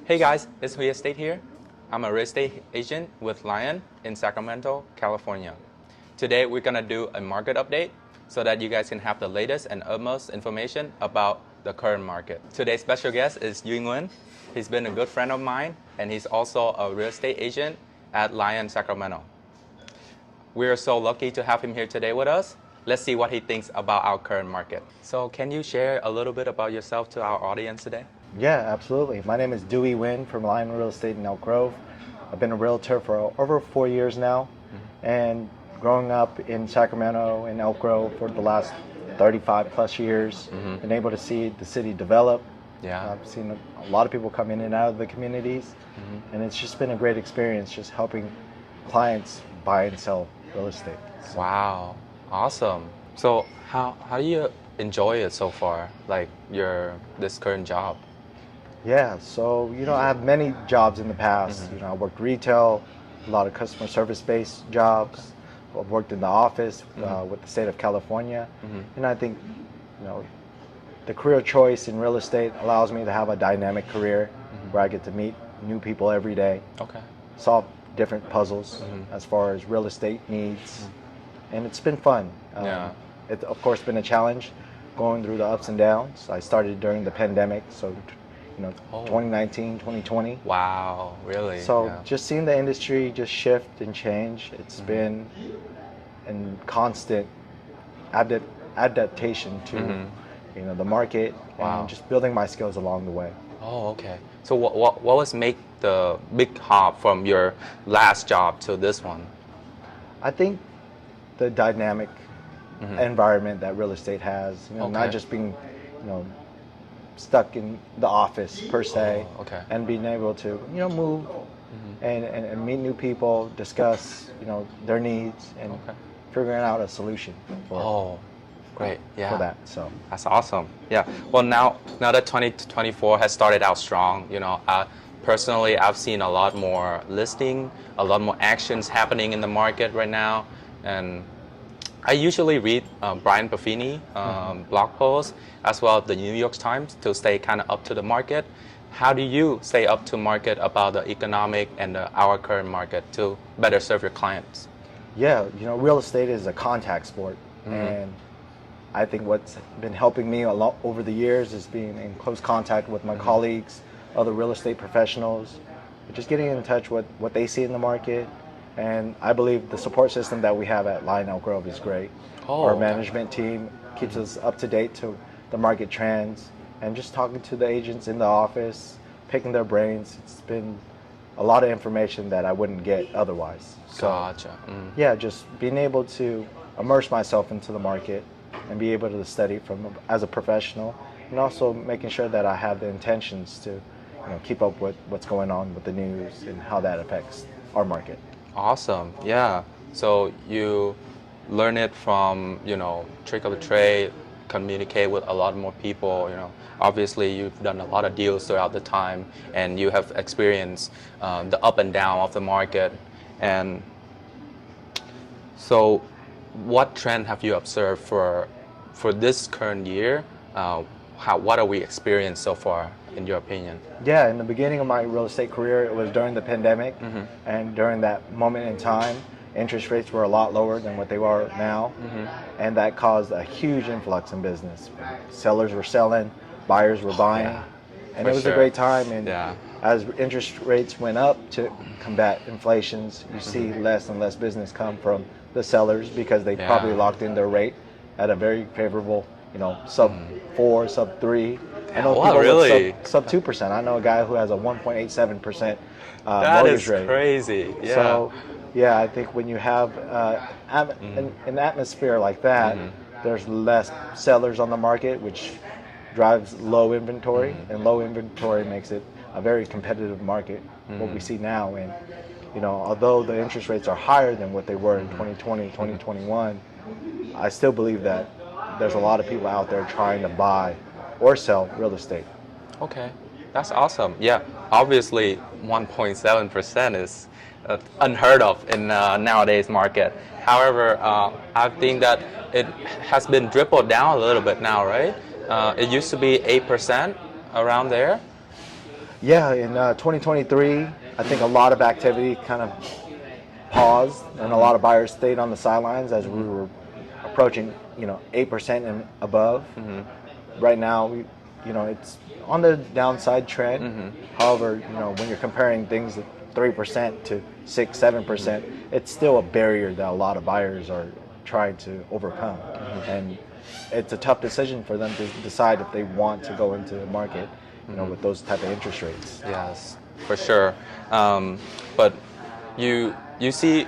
Hey guys, it's Real Estate here. I'm a real estate agent with Lion in Sacramento, California. Today we're gonna do a market update so that you guys can have the latest and utmost information about the current market. Today's special guest is Yuen Nguyen. He's been a good friend of mine and he's also a real estate agent at Lion Sacramento. We're so lucky to have him here today with us. Let's see what he thinks about our current market. So can you share a little bit about yourself to our audience today? Yeah, absolutely. My name is Dewey Nguyen from Lion Real Estate in Elk Grove. I've been a realtor for over 4 years now, and growing up in Sacramento and Elk Grove for the last 35 plus years, been able to see the city develop. Yeah. I've seen a lot of people come in and out of the communities, and it's just been a great experience just helping clients buy and sell real estate. Wow, awesome. So how do you enjoy it so far, like this current job? Yeah, so I have many jobs in the past. I worked retail, a lot of customer service-based jobs. I've worked in the office with the state of California, and I think the career choice in real estate allows me to have a dynamic career where I get to meet new people every day, solve different puzzles as far as real estate needs, and it's been fun. It's of course been a challenge going through the ups and downs. I started during the pandemic, so 2019, 2020. Wow, really? So just seeing the industry just shift and change, it's been in constant adaptation to the market and just building my skills along the way. Oh, okay. So what was make the big hop from your last job to this one? I think the dynamic environment that real estate has, not just being stuck in the office per se, and being able to move and meet new people, discuss their needs, and figuring out a solution for great, for that. So that's awesome. Yeah. Well, now that 2024 has started out strong, personally I've seen a lot more listing, a lot more actions happening in the market right now, and I usually read Brian Buffini blog posts as well as the New York Times to stay kind of up to the market. How do you stay up to market about the economic and our current market to better serve your clients? Yeah, real estate is a contact sport, and I think what's been helping me a lot over the years is being in close contact with my colleagues, other real estate professionals, just getting in touch with what they see in the market. And I believe the support system that we have at Lion Elk Grove is great. Our management team keeps us up to date to the market trends, and just talking to the agents in the office, picking their brains. It's been a lot of information that I wouldn't get otherwise. So, Gotcha. yeah, just being able to immerse myself into the market and be able to study as a professional, and also making sure that I have the intentions to keep up with what's going on with the news and how that affects our market. Awesome. Yeah. So you learn it from, trick of the trade, communicate with a lot more people, Obviously you've done a lot of deals throughout the time and you have experienced the up and down of the market. And so what trend have you observed for this current year? What are we experiencing so far, in your opinion? Yeah, in the beginning of my real estate career, it was during the pandemic, and during that moment in time, interest rates were a lot lower than what they are now, and that caused a huge influx in business. Sellers were selling, buyers were buying, and it was a great time. And as interest rates went up to combat inflations, you see less and less business come from the sellers because they probably locked in their rate at a very favorable, sub 4, sub 3. I know people really? with sub 2%. I know a guy who has a 1.87% that mortgage is rate. crazy. Yeah. So, I think when you have an atmosphere like that, there's less sellers on the market, which drives low inventory, and low inventory makes it a very competitive market. What we see now, and although the interest rates are higher than what they were in 2020, 2021, I still believe that there's a lot of people out there trying to buy or sell real estate. Okay, that's awesome. Yeah, obviously 1.7% is unheard of in nowadays market. However, I think that it has been dribbled down a little bit now, right? It used to be 8% around there. Yeah, in 2023, I think a lot of activity kind of paused, and a lot of buyers stayed on the sidelines as we were approaching, 8% and above. Right now, it's on the downside trend. However, when you're comparing things at 3% to 6, 7%, it's still a barrier that a lot of buyers are trying to overcome. And it's a tough decision for them to decide if they want to go into the market, with those type of interest rates. Yes, for sure. But you see,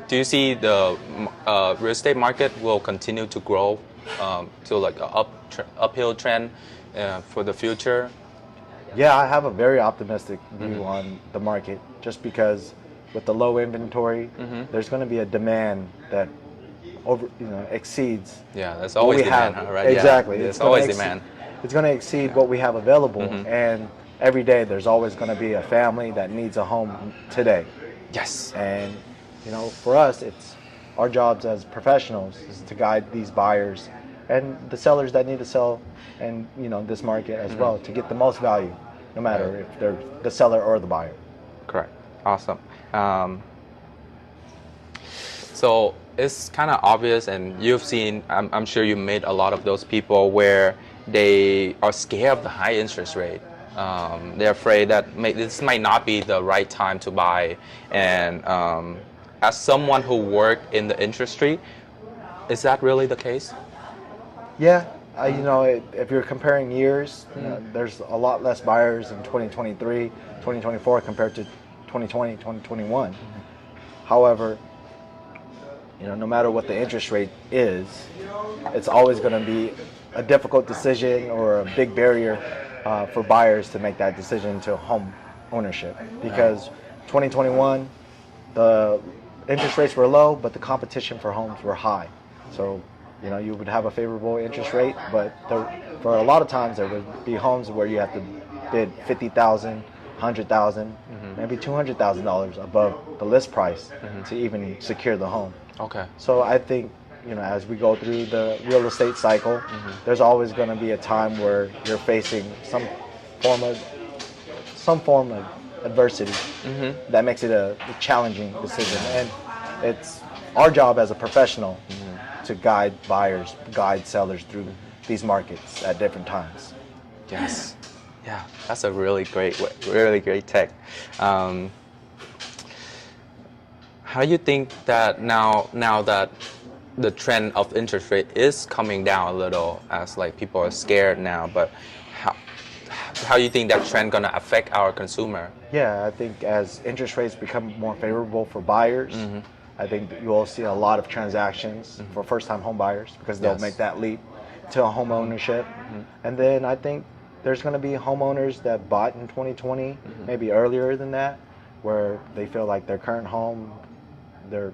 do you see the real estate market will continue to grow to like a uphill trend for the future? Yeah, I have a very optimistic view on the market, just because with the low inventory, there's going to be a demand that exceeds. Yeah, there's what always we demand, have. right? Exactly. Yeah, there's always It's demand. It's going to exceed what we have available, and every day there's always going to be a family that needs a home today. Yes. And for us, it's our jobs as professionals is to guide these buyers and the sellers that need to sell, and this market as well, to get the most value, no matter if they're the seller or the buyer. Correct. Awesome. So it's kind of obvious, and you've seen, I'm sure you met a lot of those people where they are scared of the high interest rate. They're afraid that this might not be the right time to buy. And as someone who worked in the industry, is that really the case? Yeah, if you're comparing years, there's a lot less buyers in 2023, 2024 compared to 2020, 2021. However, no matter what the interest rate is, it's always going to be a difficult decision or a big barrier for buyers to make that decision to home ownership. Because 2021, the interest rates were low, but the competition for homes were high. So, you would have a favorable interest rate, but for a lot of times there would be homes where you have to bid $50,000, $100,000, maybe $200,000 above the list price to even secure the home. Okay. So I think, as we go through the real estate cycle, there's always going to be a time where you're facing some form of adversity that makes it a challenging decision. And it's our job as a professional to guide buyers, guide sellers through these markets at different times. Yes. Yeah, that's a really great tech. How do you think that now that the trend of interest rate is coming down a little, as like people are scared now, but how do you think that trend gonna affect our consumer? Yeah, I think as interest rates become more favorable for buyers, I think that you will see a lot of transactions for first-time home buyers, because they'll make that leap to home ownership. And then I think there's going to be homeowners that bought in 2020, maybe earlier than that, where they feel like their current home, they're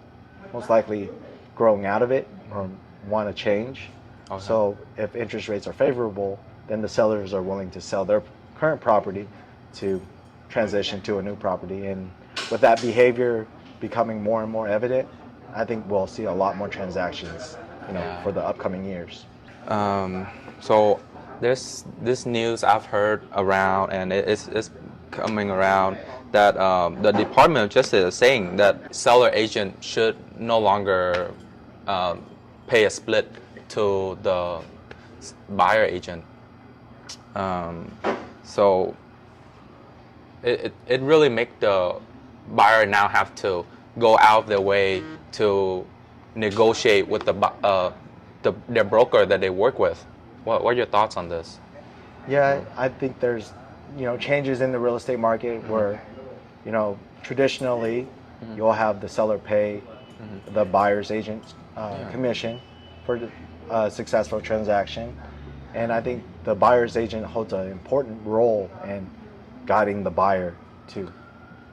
most likely growing out of it or want to change. Okay. So if interest rates are favorable, then the sellers are willing to sell their current property to transition to a new property. And with that behavior becoming more and more evident, I think we'll see a lot more transactions, for the upcoming years. So there's this news I've heard around, and it's coming around, that the Department of Justice is saying that seller agent should no longer pay a split to the buyer agent. So it really make the buyer now have to go out of their way to negotiate with their broker that they work with. What are your thoughts on this? Yeah, I think there's changes in the real estate market where traditionally you'll have the seller pay the buyer's agent's commission for a successful transaction, and I think the buyer's agent holds an important role in guiding the buyer to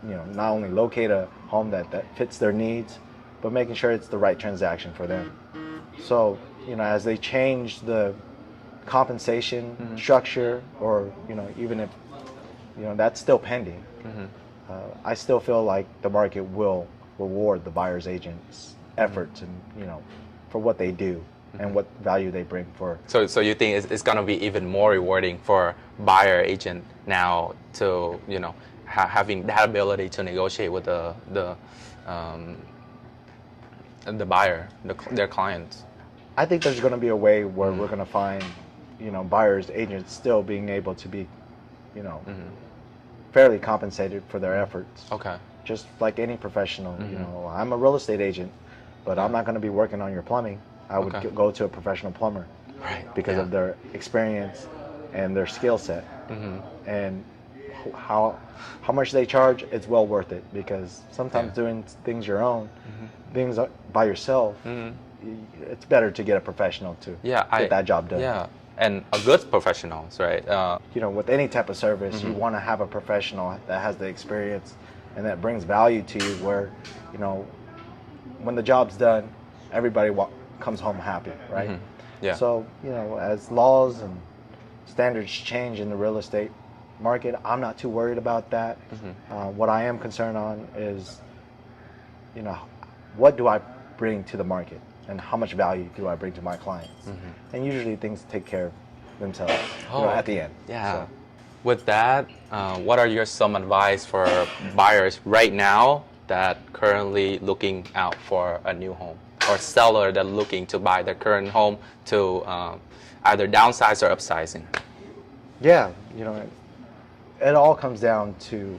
not only locate a home that fits their needs, but making sure it's the right transaction for them. So, as they change the compensation structure, or, even if, that's still pending, I still feel like the market will reward the buyer's agent's efforts and, for what they do and what value they bring for. So you think it's going to be even more rewarding for buyer agent now to, having that ability to negotiate with um, the buyer, their clients? I think there's going to be a way where we're going to find, buyers agents still being able to be, fairly compensated for their efforts. Okay. Just like any professional, I'm a real estate agent, but I'm not going to be working on your plumbing. I would go to a professional plumber, right? Because of their experience and their skill set, and how much they charge. It's well worth it, because sometimes doing things your own, things by yourself, it's better to get a professional to get that job done. Yeah, and a good professionals, right? With any type of service, you want to have a professional that has the experience and that brings value to you, where, when the job's done, everybody comes home happy, right? Yeah. So, as laws and standards change in the real estate market, I'm not too worried about that. What I am concerned on is, what do I bring to the market, and how much value do I bring to my clients? And usually things take care of themselves at the end. Yeah. So. With that, what are some advice for buyers right now that currently looking out for a new home, or seller that looking to buy their current home to either downsize or upsizing? Yeah, it all comes down to,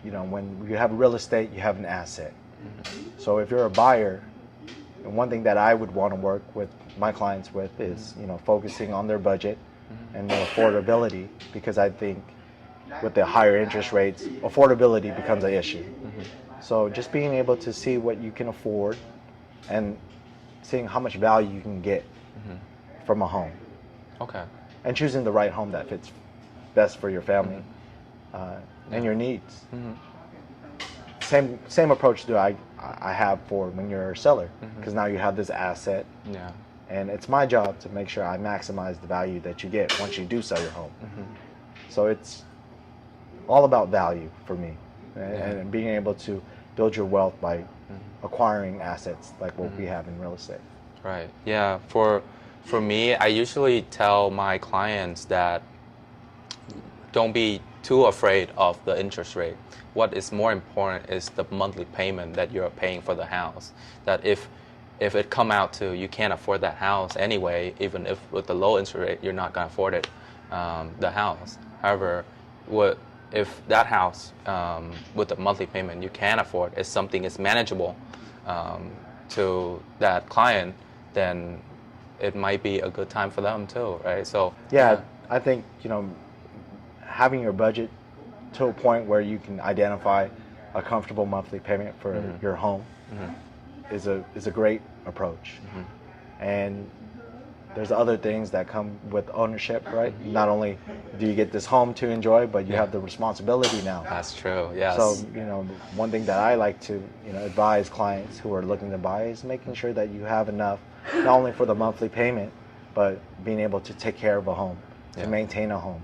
when you have real estate, you have an asset. So if you're a buyer, and one thing that I would want to work with my clients with is, focusing on their budget and their affordability, because I think with the higher interest rates, affordability becomes an issue. So just being able to see what you can afford and seeing how much value you can get from a home. Okay. And choosing the right home that fits best for your family and your needs. Same approach do I have for when you're a seller, because now you have this asset. Yeah. And it's my job to make sure I maximize the value that you get once you do sell your home. So it's all about value for me, and being able to build your wealth by acquiring assets like what we have in real estate. Right. Yeah. For me, I usually tell my clients that don't be too afraid of the interest rate. What is more important is the monthly payment that you're paying for the house. That if it come out to you can't afford that house anyway, even if with the low interest rate you're not going to afford it, the house. However, if that house with the monthly payment you can afford is something is manageable to that client, then it might be a good time for them too, right? So I think having your budget to a point where you can identify a comfortable monthly payment for your home is a great approach. And there's other things that come with ownership, right? Not only do you get this home to enjoy, but you have the responsibility now. That's true. Yes. So one thing that I like to advise clients who are looking to buy is making sure that you have enough, not only for the monthly payment, but being able to take care of a home, to maintain a home.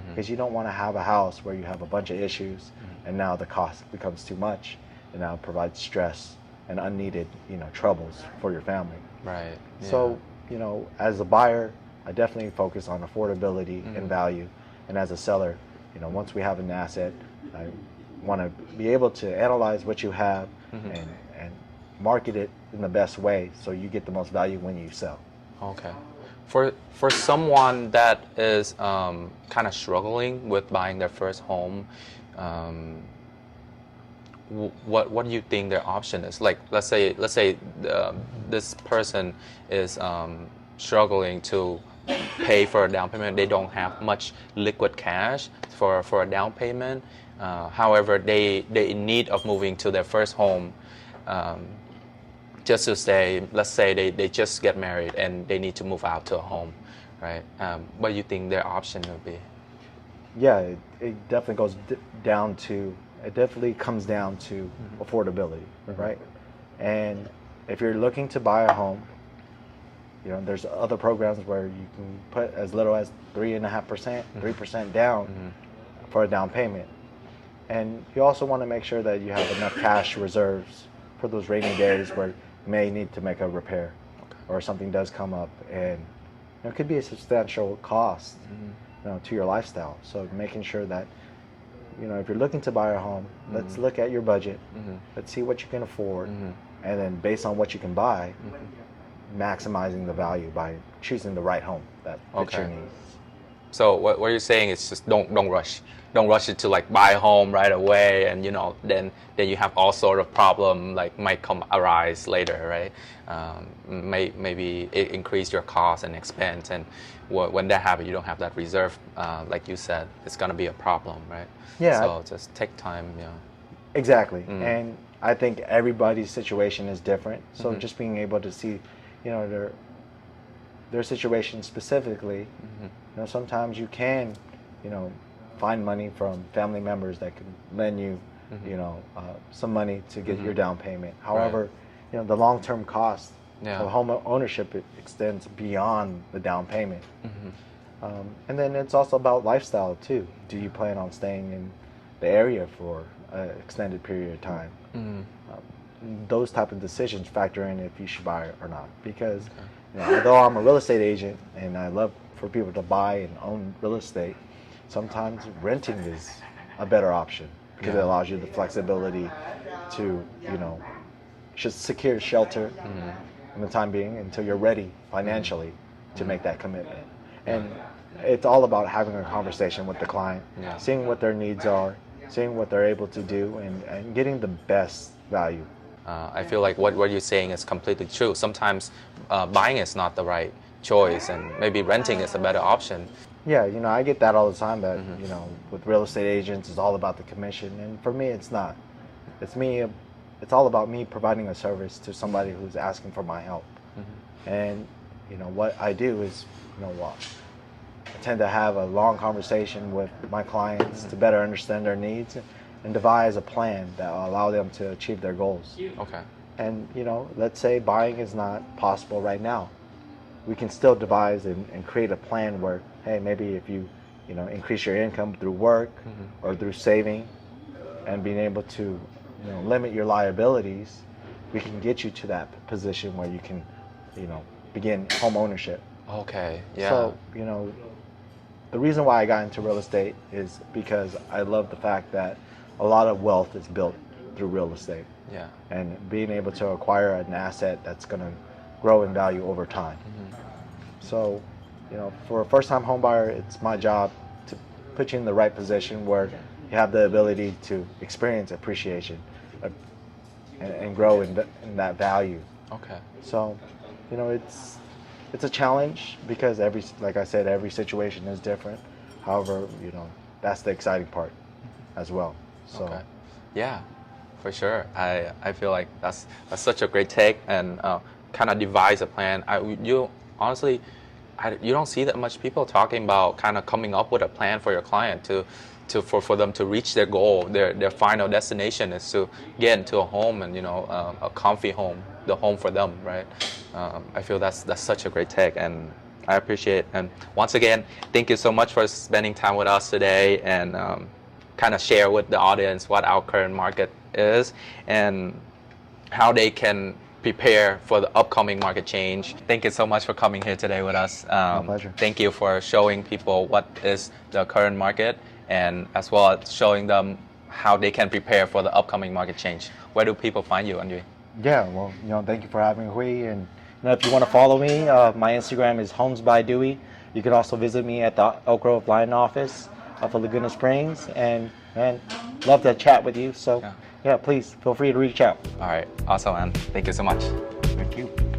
Because you don't want to have a house where you have a bunch of issues and now the cost becomes too much, and now provides stress and unneeded troubles for your family. Right. Yeah. So as a buyer, I definitely focus on affordability and value, and as a seller, once we have an asset, I want to be able to analyze what you have and market it in the best way so you get the most value when you sell. Okay. For someone that is kind of struggling with buying their first home, what do you think their option is? Like, let's say this person is struggling to pay for a down payment. They don't have much liquid cash for a down payment. However, they in need of moving to their first home. Just to say, let's say they just get married and they need to move out to a home, right? What do you think their option would be? Yeah, it definitely goes down to, it definitely comes down to affordability, right? And if you're looking to buy a home, there's other programs where you can put as little as 3.5%, 3% down for a down payment. And you also want to make sure that you have enough cash reserves for those rainy days where you may need to make a repair or something does come up, and it could be a substantial cost, to your lifestyle. So making sure that, if you're looking to buy a home, let's look at your budget. Let's see what you can afford, and then based on what you can buy, maximizing the value by choosing the right home that fits your needs. So what you're saying is just don't rush. Don't rush it to like buy a home right away, and then you have all sort of problem like might arise later, right? Maybe it increase your cost and expense, and when that happens, you don't have that reserve. Like you said, it's gonna be a problem, right? Yeah. So just take time, Exactly, and I think everybody's situation is different. So just being able to see, their situation specifically. Sometimes you can, find money from family members that can lend you, some money to get your down payment. However, the long-term cost of home ownership, it extends beyond the down payment. And then it's also about lifestyle too. Do you plan on staying in the area for an extended period of time? Those type of decisions factor in if you should buy or not. Because although I'm a real estate agent and I love for people to buy and own real estate, sometimes renting is a better option because it allows you the flexibility to, just secure shelter in the time being until you're ready financially to make that commitment. And it's all about having a conversation with the client, seeing what their needs are, seeing what they're able to do, and getting the best value. I feel like what you're saying is completely true. Sometimes buying is not the right choice, and maybe renting is a better option. Yeah, I get that all the time that, with real estate agents, it's all about the commission. And for me, it's not. It's all about me providing a service to somebody who's asking for my help. And, what I do is, I tend to have a long conversation with my clients to better understand their needs and devise a plan that will allow them to achieve their goals. Okay. And, let's say buying is not possible right now. We can still devise and create a plan where, hey, maybe if you, increase your income through work or through saving and being able to, limit your liabilities, we can get you to that position where you can, begin home ownership. Okay, yeah. So, the reason why I got into real estate is because I love the fact that a lot of wealth is built through real estate. Yeah. And being able to acquire an asset that's going to grow in value over time. So, for a first-time home buyer, it's my job to put you in the right position where you have the ability to experience appreciation and grow in that value. Okay. So, it's a challenge because like I said, every situation is different. However, that's the exciting part as well. So. Okay. Yeah, for sure. I feel like that's such a great take, and kind of devise a plan. Honestly, you don't see that much people talking about kind of coming up with a plan for your client for them to reach their goal. Their final destination is to get into a home and a comfy home, the home for them, right? I feel that's such a great take, and I appreciate it. And once again, thank you so much for spending time with us today and kind of share with the audience what our current market is and how they can prepare for the upcoming market change. Thank you so much for coming here today with us. My pleasure. Thank you for showing people what is the current market and as well as showing them how they can prepare for the upcoming market change. Where do people find you, Andre? Yeah, well, thank you for having me, Hui. And if you want to follow me, my Instagram is Homes by Dewey. You can also visit me at the Elk Grove Lion office for Laguna Springs, and love to chat with you. So, yeah, please feel free to reach out. All right, awesome, man. Thank you so much. Thank you.